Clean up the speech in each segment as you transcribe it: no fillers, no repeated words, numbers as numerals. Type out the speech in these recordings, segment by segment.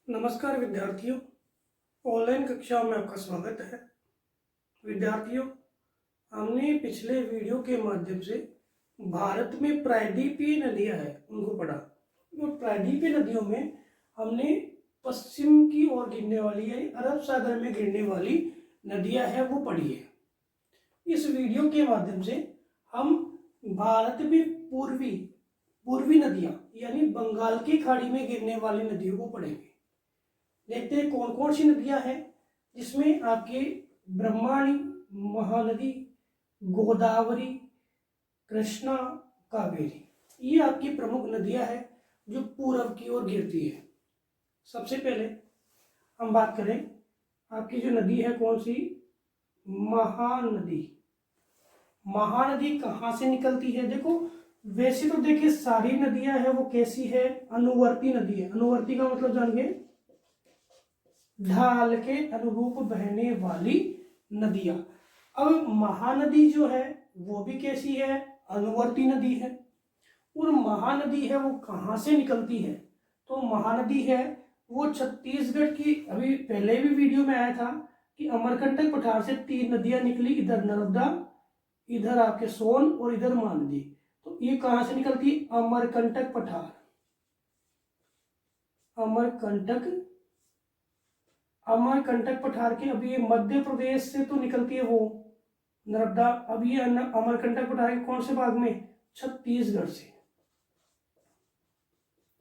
नमस्कार विद्यार्थियों, ऑनलाइन कक्षा में आपका स्वागत है। विद्यार्थियों, हमने पिछले वीडियो के माध्यम से भारत में प्रायद्वीपीय नदियां हैं उनको पढ़ा। और प्रायद्वीपीय नदियों में हमने पश्चिम की ओर गिरने वाली यानी अरब सागर में गिरने वाली नदियां हैं वो पढ़ी है। इस वीडियो के माध्यम से हम भारत में पूर्वी नदियां यानी बंगाल की खाड़ी में गिरने वाली नदियों को पढ़ेंगे। देखते हैं कौन कौन सी नदियां हैं जिसमें आपकी ब्रह्मणी, महानदी, गोदावरी, कृष्णा, कावेरी, ये आपकी प्रमुख नदियां हैं जो पूर्व की ओर गिरती है। सबसे पहले हम बात करें आपकी जो नदी है कौन सी, महानदी। महानदी कहाँ से निकलती है? देखो वैसे तो देखिए सारी नदियां हैं वो कैसी है, अनुवर्ती नदी है। अनुवर्ती का मतलब जानिए, ढाल के अनुरूप बहने वाली नदियां। अब महानदी जो है वो भी कैसी है, अनुवर्ती नदी है। और महानदी है वो कहाँ से निकलती है? तो महानदी है वो छत्तीसगढ़ की, अभी पहले भी वीडियो में आया था कि अमरकंटक पठार से 3 नदियां निकली, इधर नर्मदा, इधर आपके सोन और इधर महानदी। तो ये कहाँ से निकलती है? अमरकंटक पठार, अमरकंटक पठार के। अभी ये मध्य प्रदेश से तो निकलती है वो नर्मदा। अब ये अमरकंटक पठार के कौन से भाग में? छत्तीसगढ़ से,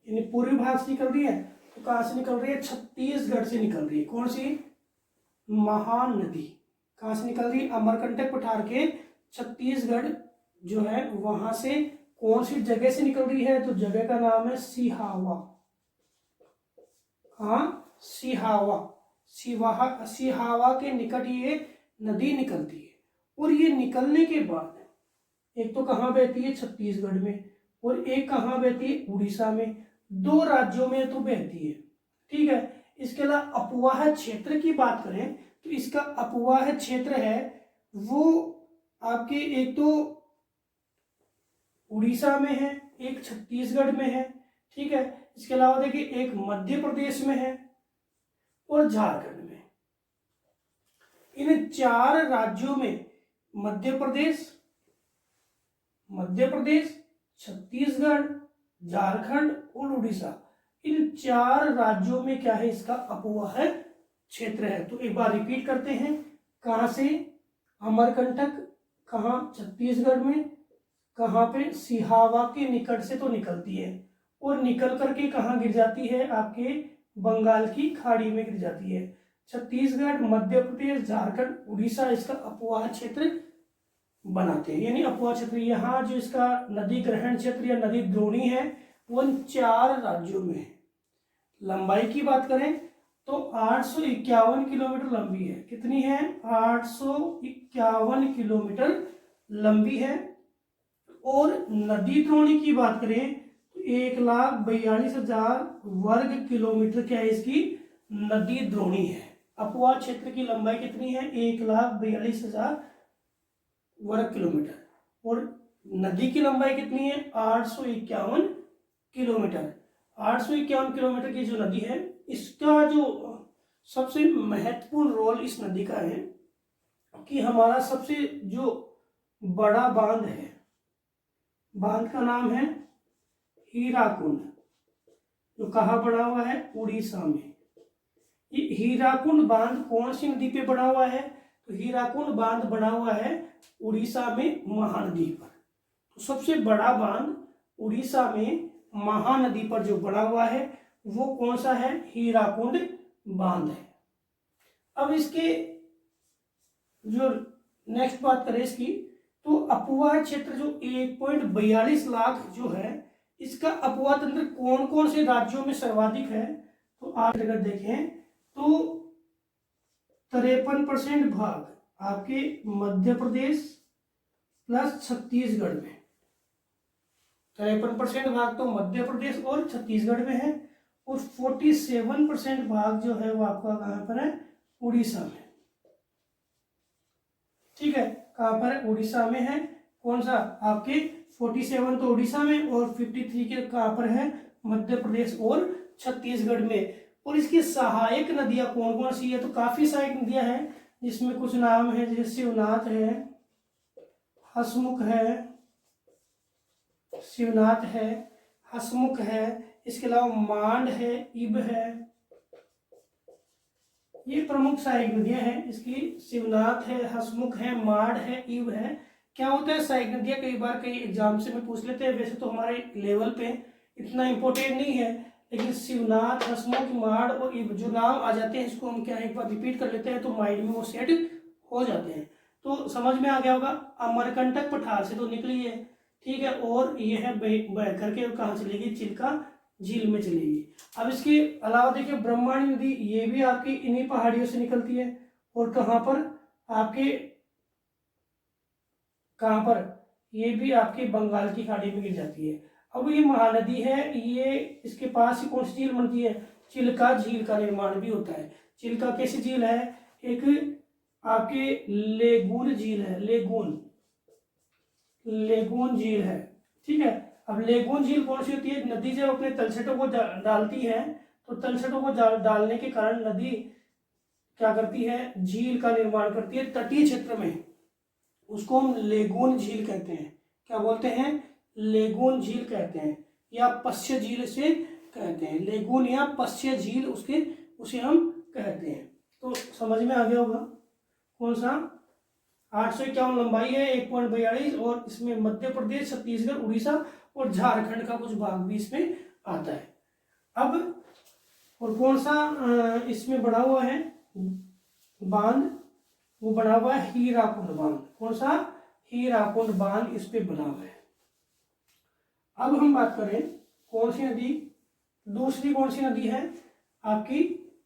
यानी पूर्वी भाग से निकल रही है। तो कहां से निकल रही है? छत्तीसगढ़ से निकल रही है। कौन सी? महानदी। कहां से निकल रही है? अमरकंटक पठार के छत्तीसगढ़ जो है वहां से कौन सी जगह से निकल रही है? तो जगह का नाम है सिहावा। हाँ, सिहावा के निकट ये नदी निकलती है। और ये निकलने के बाद एक तो कहाँ बहती है? छत्तीसगढ़ में, और एक कहाँ बहती है? उड़ीसा में। 2 राज्यों में तो बहती है, ठीक है। इसके अलावा अपवाह क्षेत्र की बात करें तो इसका अपवाह क्षेत्र है वो आपके एक तो उड़ीसा में है, एक छत्तीसगढ़ में है, ठीक है। इसके अलावा देखिए एक मध्य प्रदेश में है और झारखंड में। इन 4 राज्यों में मध्य प्रदेश, छत्तीसगढ़, झारखंड और उड़ीसा, इन 4 राज्यों में क्या है? इसका अपवाह क्षेत्र है। तो एक बार रिपीट करते हैं, कहां से? अमरकंटक, कहां? छत्तीसगढ़ में। कहां पे? सिहावा के निकट से तो निकलती है और निकल करके कहां गिर जाती है? आपके बंगाल की खाड़ी में गिर जाती है। छत्तीसगढ़, मध्य प्रदेश, झारखंड, उड़ीसा इसका अपवाह क्षेत्र बनाते हैं। यानी अपवाह क्षेत्र यहाँ जो इसका नदी ग्रहण क्षेत्र या नदी द्रोणी है वो इन 4 राज्यों में है। लंबाई की बात करें तो 851 किलोमीटर लंबी है। कितनी है? 851 किलोमीटर लंबी है। और नदी द्रोणी की बात करें तो 1,42,000 वर्ग किलोमीटर क्या है इसकी नदी द्रोणी है। अपवाह क्षेत्र की लंबाई कितनी है? 1,42,000 वर्ग किलोमीटर। और नदी की लंबाई कितनी है? 851 किलोमीटर। 851 किलोमीटर की जो नदी है इसका जो सबसे महत्वपूर्ण रोल इस नदी का है कि हमारा सबसे जो बड़ा बांध है, बांध का नाम है हीराकुंड, जो कहाँ बना हुआ है? उड़ीसा में। ये हीराकुंड बांध कौन सी नदी पे बना हुआ है? तो हीराकुंड बांध बना हुआ है उड़ीसा में महानदी पर। तो सबसे बड़ा बांध उड़ीसा में महानदी पर जो बना हुआ है वो कौन सा है? हीराकुंड बांध है। अब इसके जो नेक्स्ट बात करें इसकी, तो अपवाह क्षेत्र जो 1.42 लाख जो है इसका अपवाह तंत्र कौन कौन से राज्यों में सर्वाधिक है? तो आप अगर देखें तो 53% भाग आपके मध्य प्रदेश प्लस छत्तीसगढ़ में। 53% भाग तो मध्य प्रदेश और छत्तीसगढ़ में है और 47% भाग जो है वो आपका कहां पर है? उड़ीसा में, ठीक है। कहां पर है? उड़ीसा में है। कौन सा? आपके 47 तो उड़ीसा में और 53 के कहां पर है? मध्य प्रदेश और छत्तीसगढ़ में। और इसकी सहायक नदियां कौन कौन सी है, तो काफी सहायक नदियां हैं जिसमें कुछ नाम है, जैसे शिवनाथ है, हसमुख है, शिवनाथ है, हसमुख है, इसके अलावा मांड है, इब है, ये प्रमुख सहायक नदियां हैं इसकी। शिवनाथ है, हसमुख है, मांड है, इब है। क्या होता है सहायक नदियां, कई बार कई एग्जाम से में पूछ लेते हैं, वैसे तो हमारे लेवल पे इतना इंपॉर्टेंट नहीं है, लेकिन शिवनाथ, हसमुख, मांड और इब जो नाम आ जाते हैं इसको हम क्या एक बार रिपीट कर लेते हैं तो माइंड में वो सेट हो जाते हैं। तो समझ में आ गया होगा। अमरकंटक पठार से तो निकली है, ठीक है, और ये है बह करके कहाँ चलेगी, चिल्का झील में चलेगी। अब इसके अलावा देखिए ब्रह्मणी नदी, ये भी आपकी इन्हीं पहाड़ियों से निकलती है, और कहाँ पर आपके, कहाँ पर, ये भी आपके बंगाल की खाड़ी में गिर जाती है। अब ये महानदी है, ये इसके पास ही कौन सी झील बनती है, चिल्का झील का निर्माण भी होता है। चिल्का कैसी झील है, एक आपके लेगून झील है, लेगून, लेगून झील है, ठीक है। अब लेगून झील कौन सी होती है, नदी जब अपने तलछटों को डालती है तो तलछटों को डालने के कारण नदी क्या करती है, झील का निर्माण करती है तटीय क्षेत्र में, उसको हम लेगून झील कहते हैं। क्या बोलते हैं, लेगून झील कहते हैं, या पश्य झील से कहते हैं, लेगून या पश्य झील उसके उसे हम कहते हैं। तो समझ में आ गया होगा कौन सा, 851 लंबाई है, 1.42, और इसमें मध्य प्रदेश, छत्तीसगढ़, उड़ीसा और झारखंड का कुछ भाग भी इसमें आता है। अब और कौन सा इसमें बना हुआ है बांध, वो बना हुआ है हीराकुंड बांध। कौन सा, हीराकुंड बांध इस पे बना हुआ है। अब हम बात करें कौन सी नदी, दूसरी कौन सी नदी है आपकी,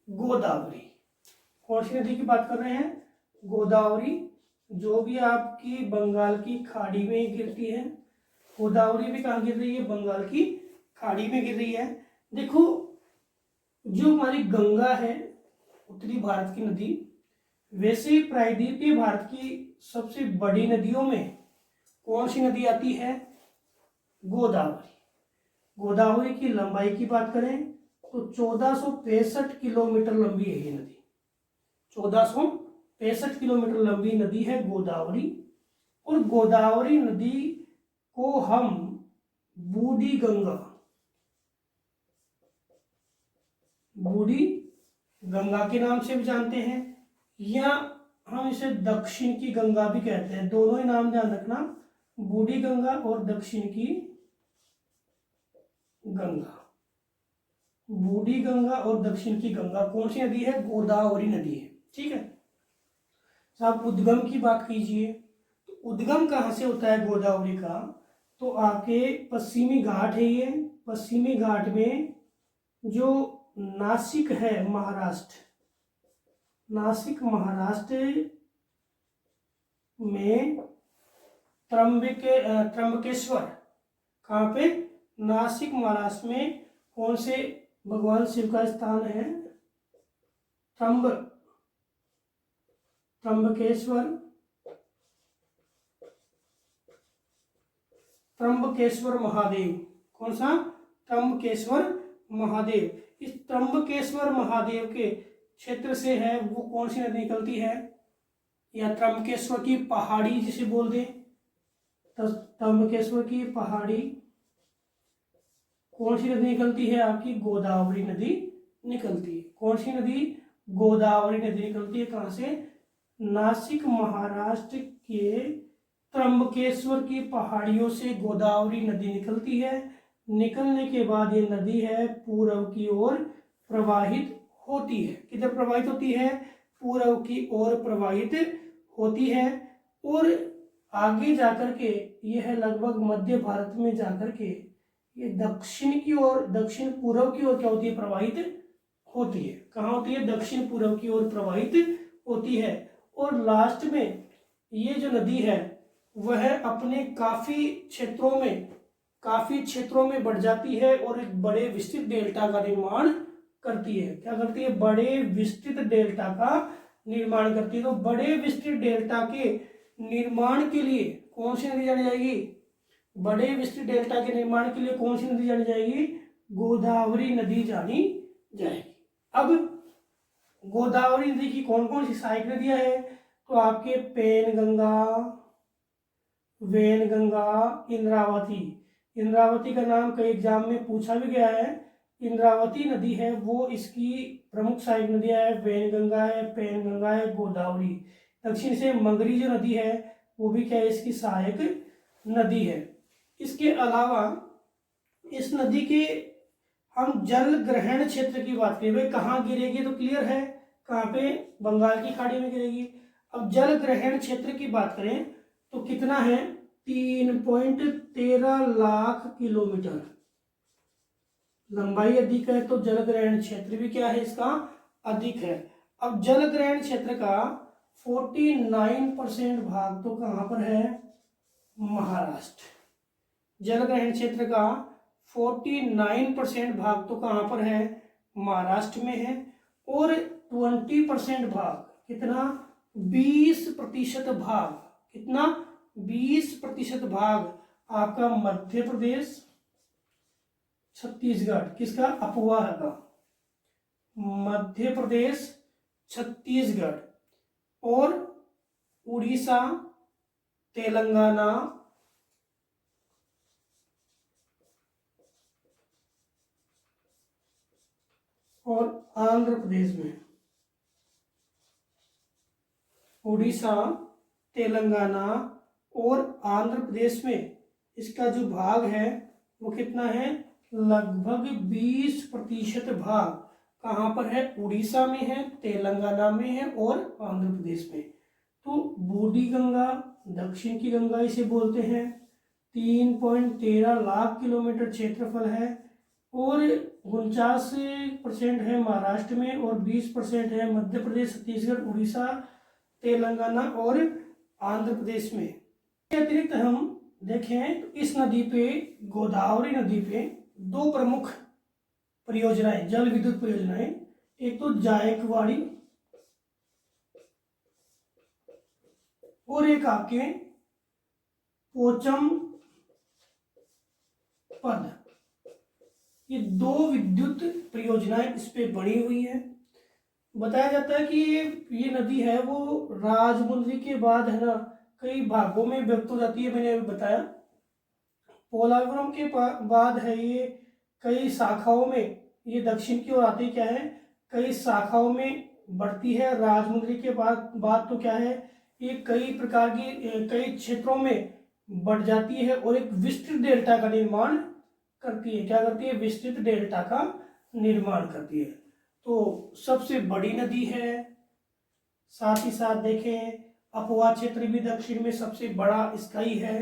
गोदावरी। कौन सी नदी की बात कर रहे हैं, गोदावरी, जो भी आपकी बंगाल की खाड़ी में गिरती है। गोदावरी भी कहाँ गिर रही है, बंगाल की खाड़ी में गिर रही है। देखो जो हमारी गंगा है उत्तरी भारत की नदी, वैसे प्रायद्वीपीय भारत की सबसे बड़ी नदियों में कौन सी नदी आती है, गोदावरी। गोदावरी की लंबाई की बात करें तो 1465 किलोमीटर लंबी है ये नदी, 1465 किलोमीटर लंबी नदी है गोदावरी। और गोदावरी नदी को हम बूढ़ी गंगा, बूढ़ी गंगा के नाम से भी जानते हैं, या हम इसे दक्षिण की गंगा भी कहते हैं। दोनों ही नाम ध्यान रखना, बूढ़ी गंगा और दक्षिण की गंगा। बूढ़ी गंगा और दक्षिण की गंगा कौन सी नदी है, गोदावरी नदी है, ठीक है। आप उद्गम की बात कीजिए तो उद्गम कहाँ से होता है गोदावरी का, तो आपके पश्चिमी घाट है, ये पश्चिमी घाट में जो नासिक है महाराष्ट्र, नासिक महाराष्ट्र में त्र्यंबकेश्वर, कहाँ पे, नासिक महाराष्ट्र में कौन से भगवान शिव का स्थान है, त्र्यंबकेश्वर, त्र्यंबकेश्वर महादेव। कौन सा, त्र्यंबकेश्वर महादेव। इस त्र्यंबकेश्वर महादेव के क्षेत्र से है वो कौन सी नदी निकलती है, या त्र्यंबकेश्वर की पहाड़ी जिसे बोल दे, त्र्यंबकेश्वर की पहाड़ी कौन सी नदी निकलती है आपकी, गोदावरी नदी निकलती है। कौन सी नदी, गोदावरी नदी निकलती है कहाँ से, नासिक महाराष्ट्र के त्र्यंबकेश्वर की पहाड़ियों से गोदावरी नदी निकलती है। निकलने के बाद ये नदी है पूर्व की ओर प्रवाहित होती है। किधर प्रवाहित होती है, पूर्व की ओर प्रवाहित होती है, और आगे जाकर के यह लगभग मध्य भारत में जाकर के ये दक्षिण की ओर, दक्षिण पूर्व की ओर क्या होती है, प्रवाहित होती है। कहाँ होती है, दक्षिण पूर्व की ओर प्रवाहित होती है। और लास्ट में ये जो नदी है वह अपने काफी क्षेत्रों में बढ़ जाती है और एक बड़े विस्तृत डेल्टा का निर्माण करती है। क्या करती है, बड़े विस्तृत डेल्टा का निर्माण करती है। तो बड़े विस्तृत डेल्टा के निर्माण के लिए कौन सी नदी जानी जाएगी, बड़े विस्तृत डेल्टा के निर्माण के लिए कौन सी नदी जानी जाएगी, गोदावरी नदी जानी जाएगी। अब गोदावरी नदी की कौन कौन सी सहायक नदियां हैं, तो आपके पेन गंगा, वेन गंगा, इंद्रावती। इंद्रावती का नाम कई एग्जाम में पूछा भी गया है। इंद्रावती नदी है वो इसकी प्रमुख सहायक नदियां है, वेन गंगा है, पेन गंगा है, गोदावरी। दक्षिण से मंगरी जो नदी है वो भी क्या है, इसकी सहायक नदी है। इसके अलावा इस नदी के हम जल ग्रहण क्षेत्र की बात करें, भाई कहाँ गिरेगी, तो क्लियर है कहाँ पे, बंगाल की खाड़ी में गिरेगी। अब जल ग्रहण क्षेत्र की बात करें तो कितना है, 3.13 लाख किलोमीटर लंबाई अधिक है, तो जल ग्रहण क्षेत्र भी क्या है इसका, अधिक है। अब जल ग्रहण क्षेत्र का 49% भाग तो कहां पर है, महाराष्ट्र। जल ग्रहण क्षेत्र का 49% भाग तो कहां पर है, महाराष्ट्र में है। और 20% भाग, कितना, 20% भाग, कितना, 20% भाग आपका मध्य प्रदेश, छत्तीसगढ़, किसका, अपोहा का, मध्य प्रदेश, छत्तीसगढ़ और उड़ीसा, तेलंगाना और आंध्र प्रदेश में। उड़ीसा, तेलंगाना और आंध्र प्रदेश में इसका जो भाग है वो कितना है, लगभग 20% भाग कहाँ पर है, उड़ीसा में है, तेलंगाना में है और आंध्र प्रदेश में। तो बूढ़ी गंगा, दक्षिण की गंगा इसे बोलते हैं। 3.13 लाख किलोमीटर क्षेत्रफल है और 49% है महाराष्ट्र में और 20% है मध्य प्रदेश, छत्तीसगढ़, उड़ीसा, तेलंगाना और आंध्र प्रदेश में। इसके अतिरिक्त हम देखें तो इस नदी पे, गोदावरी नदी पे, दो प्रमुख परियोजनाएं, जल विद्युत परियोजनाएं, एक तो जायकवाड़ी और एक आपके पोचम पद। ये दो विद्युत परियोजनाएं इस पे बनी हुई है। बताया जाता है कि ये नदी है वो राजमुंद्री के बाद है ना कई भागों में व्यक्त हो जाती है, मैंने अभी बताया। पोलावरम के बाद है ये कई शाखाओं में, ये दक्षिण की ओर आती क्या है, कई शाखाओं में बढ़ती है। राजमुंद्री के बाद तो क्या है, ये कई प्रकार की कई क्षेत्रों में बढ़ जाती है और एक विस्तृत डेल्टा का निर्माण करती है। क्या करती है, विस्तृत डेल्टा का निर्माण करती है। तो सबसे बड़ी नदी है। साथ ही साथ देखें अपोहा क्षेत्र भी दक्षिण में सबसे बड़ा इसका ही है।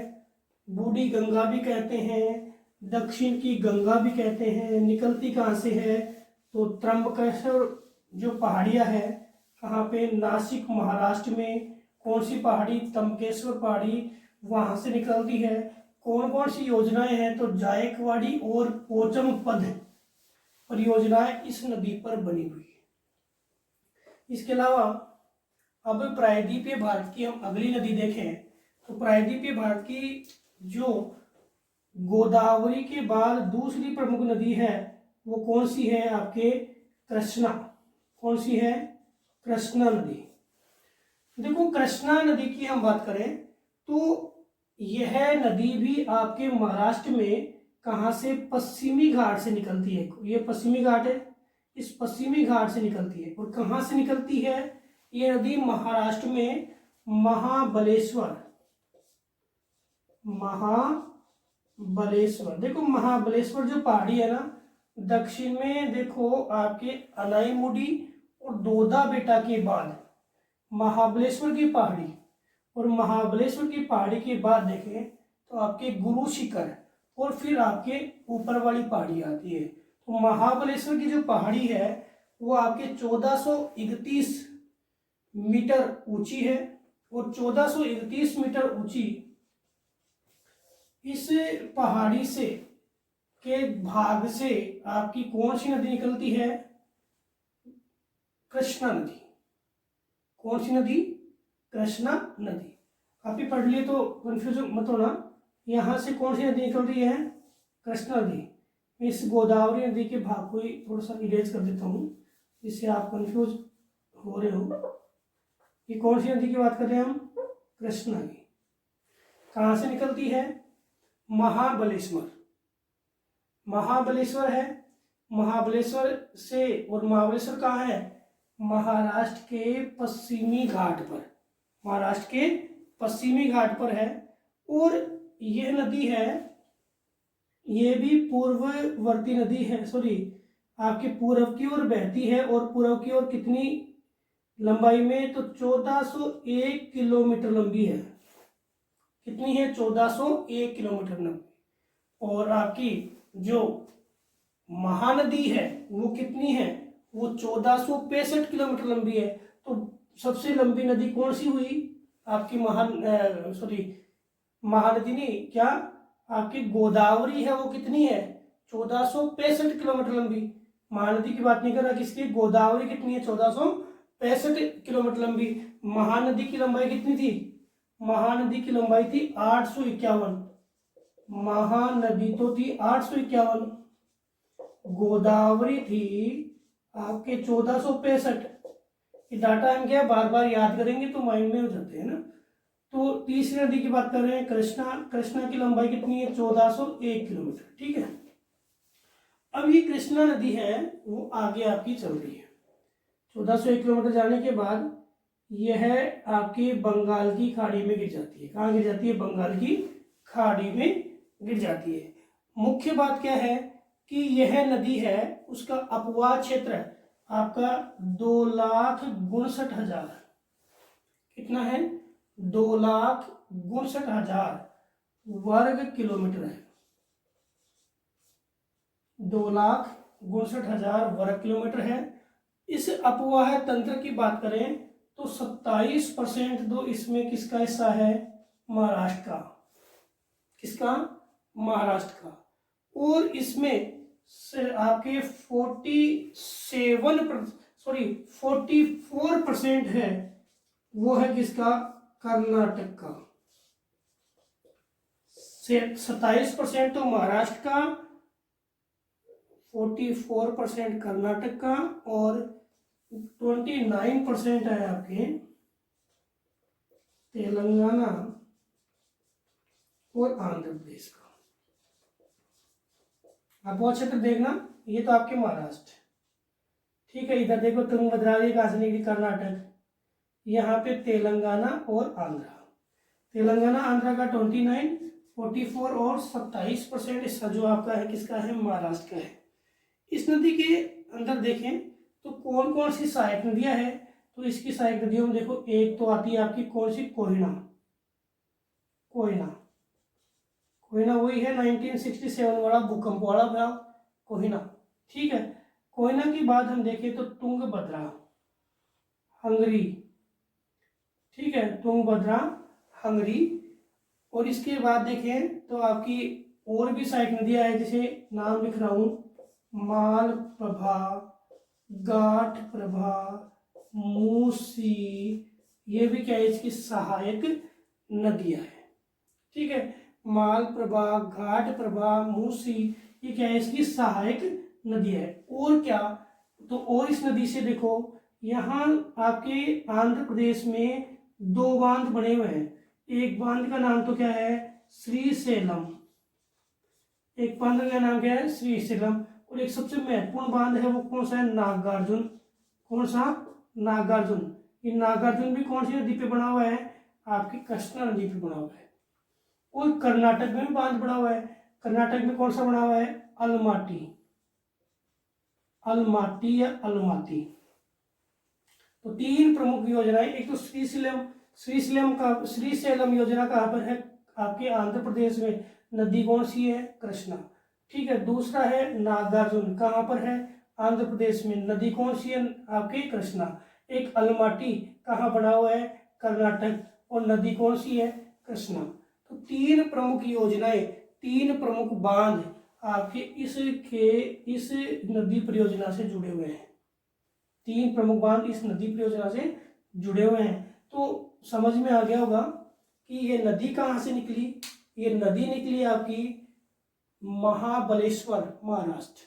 बूढ़ी गंगा भी कहते हैं, दक्षिण की गंगा भी कहते हैं। निकलती कहाँ से है, तो त्र्यंबकेश्वर जो पहाड़ियाँ है, कहाँ पे, नासिक महाराष्ट्र में। कौन सी पहाड़ी, त्र्यंबकेश्वर पहाड़ी, वहां से निकलती है। कौन कौन सी योजनाएं हैं, तो जायकवाड़ी और पोचम पद परियोजनाएं इस नदी पर बनी हुई है। इसके अलावा अब प्रायद्वीपीय भारत की हम अगली नदी देखें तो प्रायद्वीपीय भारत की जो गोदावरी के बाद दूसरी प्रमुख नदी है वो कौन सी है, आपके कृष्णा। कौन सी है, कृष्णा नदी। देखो कृष्णा नदी की हम बात करें तो यह नदी भी आपके महाराष्ट्र में कहाँ से, पश्चिमी घाट से निकलती है। ये पश्चिमी घाट है, इस पश्चिमी घाट से निकलती है। और कहाँ से निकलती है ये नदी, महाराष्ट्र में महाबलेश्वर। महाबलेश्वर, देखो महाबलेश्वर जो पहाड़ी है ना, दक्षिण में देखो आपके अनाईमुडी और दोदा बेटा के बाद महाबलेश्वर की पहाड़ी, और महाबलेश्वर की पहाड़ी के बाद देखें तो आपके गुरु शिखर और फिर आपके ऊपर वाली पहाड़ी आती है। तो महाबलेश्वर की जो पहाड़ी है वो आपके 1431 मीटर ऊंची है और 1431 मीटर ऊंची इस पहाड़ी से के भाग से आपकी कौन सी नदी निकलती है, कृष्णा नदी। कौन सी नदी, कृष्णा नदी। काफी पढ़ लिए तो कंफ्यूज मत होना। यहाँ से कौन सी नदी निकल रही है, कृष्णा नदी। इस गोदावरी नदी के भाग को ही थोड़ा सा इरेज कर देता हूँ। जिससे आप कंफ्यूज हो रहे हो। ये कौन सी नदी की बात कर रहे हैं हम? कृष्णा की। कहाँ से निकलती है? महाबलेश्वर। महाबलेश्वर है, महाबलेश्वर से, और महाबलेश्वर कहाँ है? महाराष्ट्र के पश्चिमी घाट पर, महाराष्ट्र के पश्चिमी घाट पर है। और यह नदी है, यह भी पूर्ववर्ती नदी है, सॉरी आपके पूर्व की ओर बहती है। और पूर्व की ओर कितनी लंबाई में? तो 1401 किलोमीटर लंबी है। कितनी है? 1401 किलोमीटर लंबी। और आपकी जो महानदी है वो कितनी है? वो 1465 किलोमीटर लंबी है। तो सबसे लंबी नदी कौन सी हुई आपकी? महानदी नहीं, क्या आपकी गोदावरी है, वो कितनी है? 1465 किलोमीटर लंबी। महानदी की बात नहीं कर रहा, किसकी? गोदावरी कितनी है? 1465 किलोमीटर लंबी। महानदी की लंबाई कितनी थी? महानदी की लंबाई थी 851। महानदी तो थी 851, गोदावरी थी आपके 1465। ये डाटा हम क्या बार बार याद करेंगे तो माइंड में हो जाते हैं ना। तो तीसरी नदी की बात कर रहे हैं, कृष्णा। कृष्णा की लंबाई कितनी है? 1401 किलोमीटर। ठीक है। अब ये कृष्णा नदी है वो आगे आपकी चल रही है 1401 किलोमीटर जाने के बाद यह आपकी बंगाल की खाड़ी में गिर जाती है। कहाँ गिर जाती है? बंगाल की खाड़ी में गिर जाती है। मुख्य बात क्या है कि यह नदी है, उसका अपवाह क्षेत्र आपका 2,62,000, कितना है? 2,62,000 वर्ग किलोमीटर है। 2,62,000 वर्ग किलोमीटर है। इस अपवाह तंत्र की बात करें तो 27% दो इसमें किसका हिस्सा है? महाराष्ट्र का। किसका? महाराष्ट्र का। और इसमें से आपके 44% है, वो है किसका? कर्नाटक का। 27% तो महाराष्ट्र का, 44% कर्नाटक का, और 29% है आपके तेलंगाना और आंध्र प्रदेश का। आप बहुत क्षेत्र देखना, ये तो आपके महाराष्ट्र। ठीक है, इधर देखो तुंगभद्रा कहाँ से निकली? कर्नाटक। यहाँ पे तेलंगाना और आंध्रा। तेलंगाना आंध्रा का 29, 44 और 27% हिस्सा जो आपका है किसका है? महाराष्ट्र का है। इस नदी के अंदर देखें तो कौन कौन सी सहायक नदियां हैं? तो इसकी सहायक नदियों में देखो, एक तो आती है आपकी कौन सी? कोयना। कोयना, कोयना वही है 1967 वाला भूकंप वाला भाव, कोयना। ठीक है। कोयना की बात हम देखें तो तुंगभद्रा, हंगरी। ठीक है, तुंगभद्रा, हंगरी। और इसके बाद देखें तो आपकी और भी सहायक नदियां हैं, जैसे नाम लिख रहा हूं, मालप्रभा, गाठ प्रभा, मूसी। ये भी क्या है? इसकी सहायक नदियां हैं। ठीक है, मालप्रभा, घाट प्रभा, मूसी, ये क्या है? इसकी सहायक नदी है। और क्या? तो और इस नदी से देखो, यहाँ आपके आंध्र प्रदेश में 2 बांध बने हुए हैं। एक बांध का नाम तो क्या है? श्रीशैलम। एक बांध का नाम क्या है? श्रीशैलम। और एक सबसे महत्वपूर्ण बांध है, वो कौन सा है? नागार्जुन। कौन सा? नागार्जुन। ये नागार्जुन भी कौन सी नदी पे बना हुआ है? आपकी कृष्णा नदी पे बना हुआ है। और कर्नाटक में भी बांध बना हुआ है। कर्नाटक में कौन सा बना हुआ है? अलमाटी। अलमाटी या अलमाती। तो 3 प्रमुख योजनाएं, एक तो श्रीशैलम योजना कहां पर है? आपके आंध्र प्रदेश में। नदी कौन सी है? कृष्णा। ठीक है। दूसरा है नागार्जुन, कहां पर है? आंध्र प्रदेश में। नदी कौन सी है? आपकी कृष्णा। एक अलमाटी कहां बना हुआ है? कर्नाटक। और नदी कौन सी है? कृष्णा। तो 3 प्रमुख योजनाएं, 3 प्रमुख बांध आपके इस नदी परियोजना से जुड़े हुए हैं। 3 प्रमुख बांध इस नदी परियोजना से जुड़े हुए हैं। तो समझ में आ गया होगा कि ये नदी कहाँ से निकली? ये नदी निकली आपकी महाबलेश्वर, महाराष्ट्र।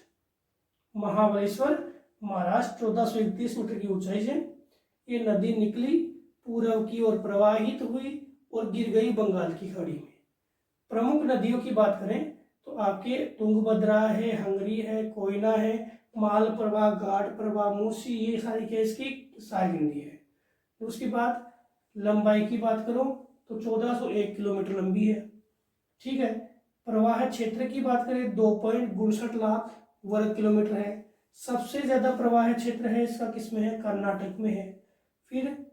महाबलेश्वर महाराष्ट्र 1431 मीटर की ऊंचाई से ये नदी निकली, पूर्व की ओर प्रवाहित हुई और गिर गई बंगाल की खाड़ी में। प्रमुख नदियों की बात करें तो आपके तुंगभद्रा है, हंगरी है, कोयना है, मालप्रभा, घाटप्रभा, मूसी, ये सारी क्या इसकी सहायक नदी है। तो उसके बाद लंबाई की बात करो तो 1401 किलोमीटर लंबी है। ठीक है। प्रवाह क्षेत्र की बात करें 2.62 लाख वर्ग किलोमीटर है। सबसे ज्यादा प्रवाह क्षेत्र है इसका किसमें है? कर्नाटक में है, फिर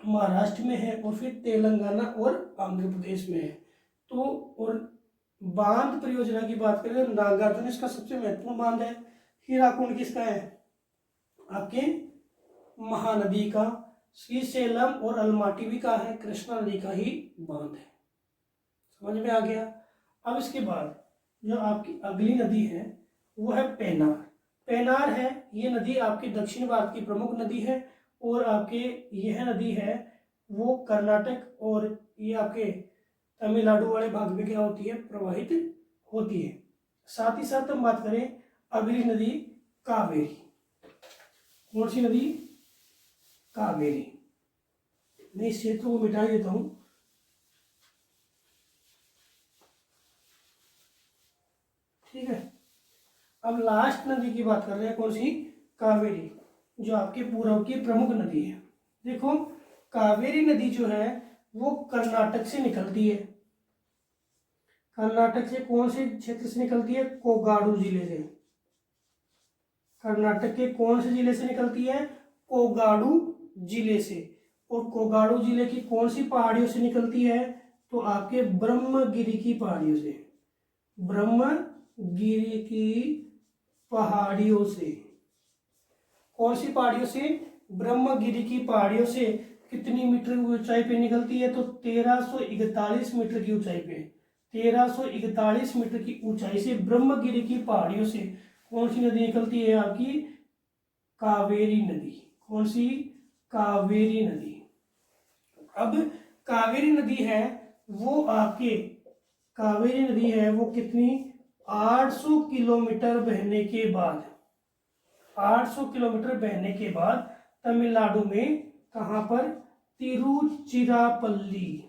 महाराष्ट्र में है और फिर तेलंगाना और आंध्र प्रदेश में है। तो और बांध परियोजना की बात करें तो नागार्जुन इसका सबसे महत्वपूर्ण बांध है। हीराकुंड किसका है? आपके महानदी का। श्रीशैलम और अलमाटी का है, कृष्णा नदी का ही बांध है। समझ में आ गया। अब इसके बाद जो आपकी अगली नदी है वो है पेनार। पेनार है, ये नदी आपके दक्षिण भारत की प्रमुख नदी है और आपके यह नदी है वो कर्नाटक और ये आपके तमिलनाडु वाले भाग में क्या होती है? प्रवाहित होती है। साथ ही साथ हम बात करें अगली नदी कावेरी। कौन सी नदी? कावेरी। मैं इस क्षेत्र को मिटा देता हूं। ठीक है। अब लास्ट नदी की बात कर रहे हैं, कौन सी? कावेरी, जो आपके पूर्व की प्रमुख नदी है। देखो कावेरी नदी जो है वो कर्नाटक से निकलती है। कर्नाटक से कौन से क्षेत्र से निकलती है? कोगाडू जिले से। कर्नाटक के कौन से जिले से निकलती है? कोगाडू जिले से। और कोगाडू जिले की कौन सी पहाड़ियों से निकलती है? तो आपके ब्रह्मगिरी की पहाड़ियों से। ब्रह्मगिरी की पहाड़ियों से। कौन सी पहाड़ियों से? ब्रह्मगिरी की पहाड़ियों से। कितनी मीटर ऊंचाई पे निकलती है? तो 1341 मीटर की ऊंचाई पे। 1341 मीटर की ऊंचाई से ब्रह्मगिरी की पहाड़ियों से कौन सी नदी निकलती है? आपकी कावेरी नदी। कौन सी? कावेरी नदी। अब कावेरी नदी है वो आपके कावेरी नदी है वो कितनी? 800 किलोमीटर बहने के बाद 800 किलोमीटर बहने के बाद तमिलनाडु में कहां पर? तिरुचिरापल्ली,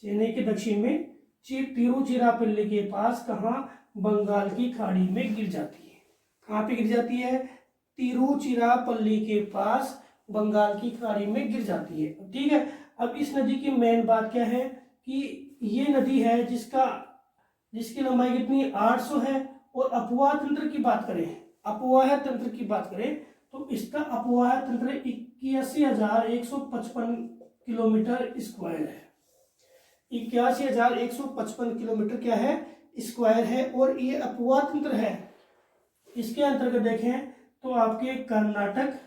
चेन्नई के दक्षिण में तिरुचिरापल्ली के पास कहां? बंगाल की खाड़ी में गिर जाती है। कहां पे गिर जाती है? तिरुचिरापल्ली के पास बंगाल की खाड़ी में गिर जाती है। ठीक है। अब इस नदी की मेन बात क्या है कि ये नदी है जिसकी लंबाई कितनी? 800 है। और अपवाह तंत्र की बात करें, अपवाह तंत्र की बात करें तो इसका अपवाह तंत्र 81,155 किलोमीटर स्क्वायर है। 81,155 किलोमीटर क्या है? स्क्वायर है। और ये अपवाह तंत्र है। इसके अंतर्गत देखें तो आपके कर्नाटक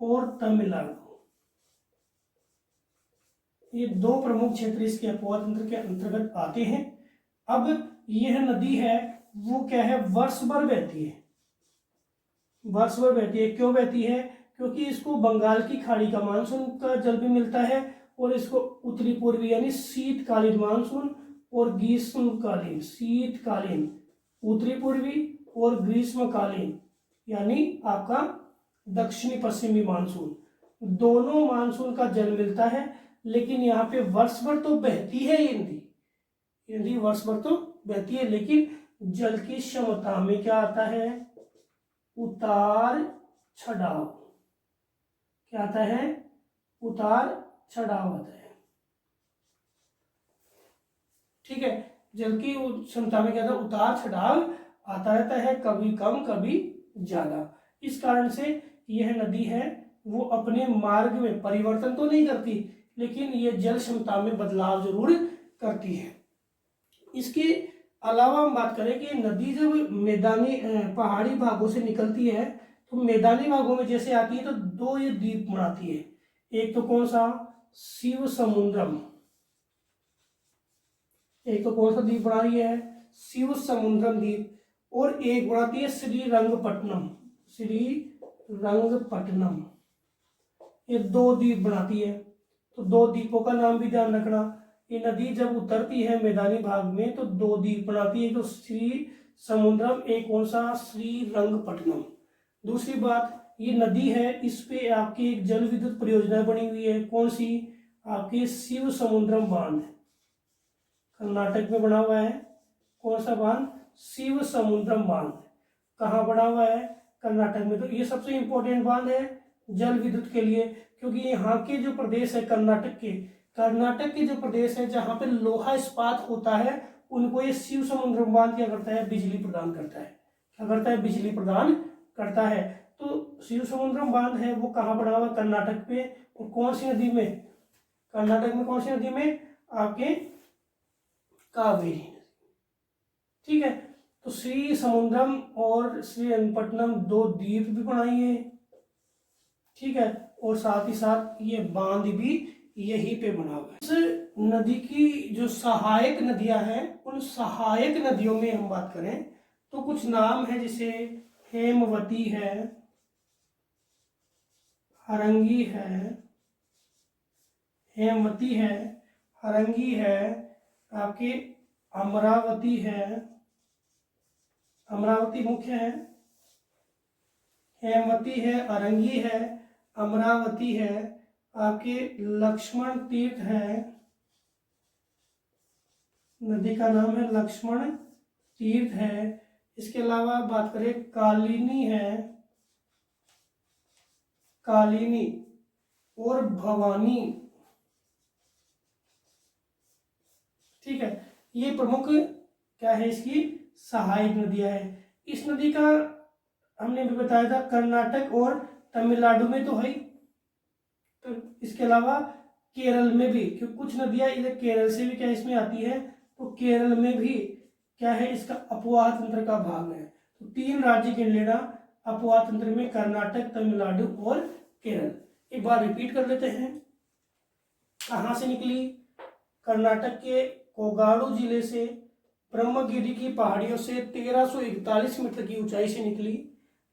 और तमिलनाडु, ये दो प्रमुख क्षेत्र इसके अपवाह तंत्र के अंतर्गत आते हैं। अब यह नदी है वो क्या है? वर्ष भर बहती है। वर्ष भर बहती है। क्यों बहती है? क्योंकि इसको बंगाल की खाड़ी का मानसून का जल भी मिलता है और इसको उत्तरी पूर्वी यानी शीतकालीन मानसून और ग्रीष्मकालीन, शीतकालीन उत्तरी पूर्वी और ग्रीष्मकालीन यानी आपका दक्षिणी पश्चिमी मानसून, दोनों मानसून का जल मिलता है। लेकिन यहाँ पे वर्ष भर तो बहती है ये नदी वर्ष भर तो बहती है, लेकिन जल की क्षमता में क्या आता है? उतार चढ़ाव। क्या आता है? उतार चढ़ाव आता है। ठीक है। जल की क्षमता में क्या था? उतार चढ़ाव आता रहता है, कभी कम कभी ज्यादा। इस कारण से यह नदी है वो अपने मार्ग में परिवर्तन तो नहीं करती, लेकिन ये जल क्षमता में बदलाव जरूर करती है। इसके अलावा हम बात करें कि नदी जब मैदानी पहाड़ी भागों से निकलती है तो मैदानी भागों में जैसे आती है तो दो ये द्वीप बनाती है। एक तो कौन सा? शिव समुद्रम। एक तो कौन सा द्वीप बना रही है? शिव समुद्रम द्वीप। और एक बनाती है श्रीरंगपट्टनम। श्रीरंगपट्टनम, ये दो द्वीप बनाती है। तो दो द्वीपों का नाम भी ध्यान रखना। ये नदी जब उतरती है मैदानी भाग में तो दो द्वीप बनाती है, तो समुद्रम, एक कौन सा, श्रीरंगपट्टनम। दूसरी बात, ये नदी है, इस पे आपकी एक जल विद्युत परियोजना बनी हुई है, कौन सी, आपकी शिव समुद्रम बांध, कर्नाटक में बना हुआ है। कौन सा बांध, शिव समुद्रम बांध, कहाँ बना हुआ है, कर्नाटक में। तो ये सबसे इंपॉर्टेंट बांध है जल विद्युत के लिए, क्योंकि यहाँ के जो प्रदेश है कर्नाटक के जो प्रदेश है जहाँ पे लोहा इस्पात होता है, उनको ये शिव समुद्रम बांध क्या करता है, बिजली प्रदान करता है। क्या करता है, बिजली प्रदान करता है। तो शिव समुद्रम बांध है वो कहाँ बना हुआ, कर्नाटक पे। और कौन सी नदी में, कर्नाटक में कौन सी नदी में, आपके कावेरी नदी। ठीक है, तो श्री समुद्रम और श्रीरंगपट्टनम दो द्वीप भी बनाई है। ठीक है, और साथ ही साथ ये बांध भी यहीं पे बना हुआ है। इस नदी की जो सहायक नदियां हैं, उन सहायक नदियों में हम बात करें तो कुछ नाम है, जैसे हेमवती है, हरंगी है, हेमवती है, हरंगी है, आपकी अमरावती है, अमरावती मुख्य है, हेमवती है, अरंगी है, अमरावती है, आपके लक्ष्मण तीर्थ है, नदी का नाम है लक्ष्मण तीर्थ है। इसके अलावा बात करें कालिनी है, कालिनी और भवानी। ठीक है, ये प्रमुख क्या है, इसकी सहायक नदियां है। इस नदी का हमने भी बताया था कर्नाटक और तमिलनाडु में तो है, तो इसके अलावा केरल में भी, क्योंकि कुछ नदियां इधर केरल से भी क्या इसमें आती है, तो केरल में भी क्या है, इसका अपवाह तंत्र का भाग है। तो 3 राज्य गिन लेना अपवाह तंत्र में, कर्नाटक, तमिलनाडु और केरल। एक बार रिपीट कर लेते हैं, कहाँ से निकली, कर्नाटक के कोगाडू जिले से, ब्रह्मगिरी की पहाड़ियों से 1341 मीटर की ऊंचाई से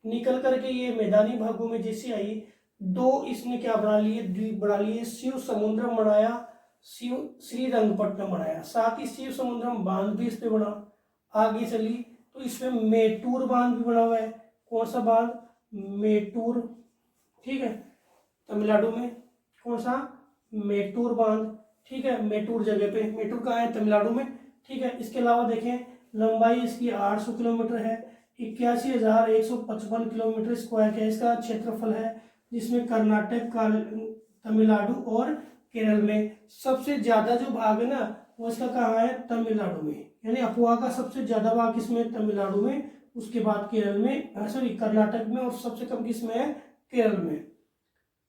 निकल करके ये मैदानी भागों में जैसे आई, 2 इसने क्या बना लिए, द्वीप बना लिए, शिव समुद्रम बनाया, शिव श्रीरंगपट्टनम बनाया, साथ ही शिव समुद्रम बांध भी इस पे बना। आगे चली तो इसमें मेटूर बांध भी बना हुआ है। कौन सा बांध, मेटूर। ठीक है, तमिलनाडु में कौन सा, मेटूर बांध। ठीक है, मेटूर जगह पे, मेटूर कहाँ है, तमिलनाडु में। ठीक है, इसके अलावा देखें लंबाई इसकी 800 किलोमीटर है, 81,155 किलोमीटर स्क्वायर का इसका क्षेत्रफल है, जिसमें कर्नाटक, तमिलनाडु और केरल में सबसे ज्यादा जो भाग है ना वो इसका कहाँ है, तमिलनाडु में। यानी अफवाह का सबसे ज्यादा भाग किसमें, तमिलनाडु में, उसके बाद केरल में, सॉरी कर्नाटक में, और सबसे कम किसमें है, केरल में।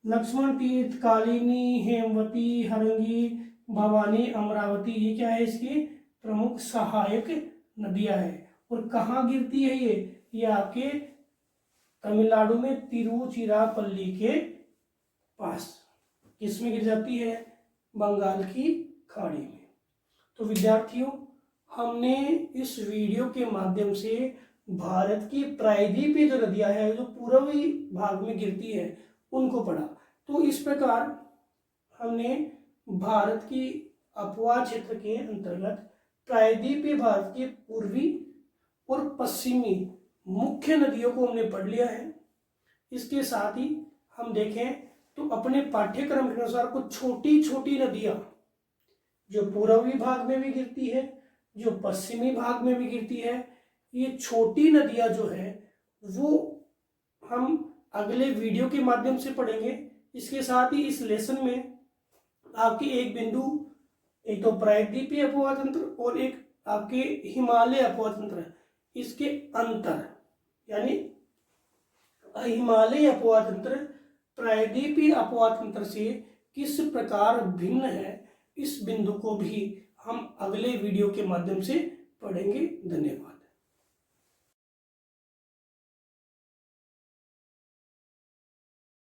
लक्ष्मण तीर्थ, कालिनी, हेमवती, हरंगी, भवानी, अमरावती, ये क्या है, इसकी प्रमुख सहायक नदियां हैं। और कहाँ गिरती है ये आपके तमिलनाडु में तिरुचिरापल्ली के पास। किसमें गिर जाती है, बंगाल की खाड़ी में। तो विद्यार्थियों, हमने इस वीडियो के माध्यम से भारत की प्रायद्वीपीय जो नदियां हैं जो पूर्वी भाग में गिरती है उनको पढ़ा। तो इस प्रकार हमने भारत की अपवाह क्षेत्र के अंतर्गत प्रायद्वीपीय भारत के पूर्वी और पश्चिमी मुख्य नदियों को हमने पढ़ लिया है। इसके साथ ही हम देखें तो अपने पाठ्यक्रम के अनुसार कुछ छोटी छोटी नदियां जो पूर्वी भाग में भी गिरती है, जो पश्चिमी भाग में भी गिरती है, ये छोटी नदियां जो है वो हम अगले वीडियो के माध्यम से पढ़ेंगे। इसके साथ ही इस लेसन में आपकी एक बिंदु, एक तो प्रायद्वीपीय अपवाह तंत्र और एक आपके हिमालय अपवाह तंत्र, इसके अंतर यानी हिमालय अपवाह तंत्र प्रायद्वीपीय अपवाह तंत्र से किस प्रकार भिन्न है, इस बिंदु को भी हम अगले वीडियो के माध्यम से पढ़ेंगे। धन्यवाद।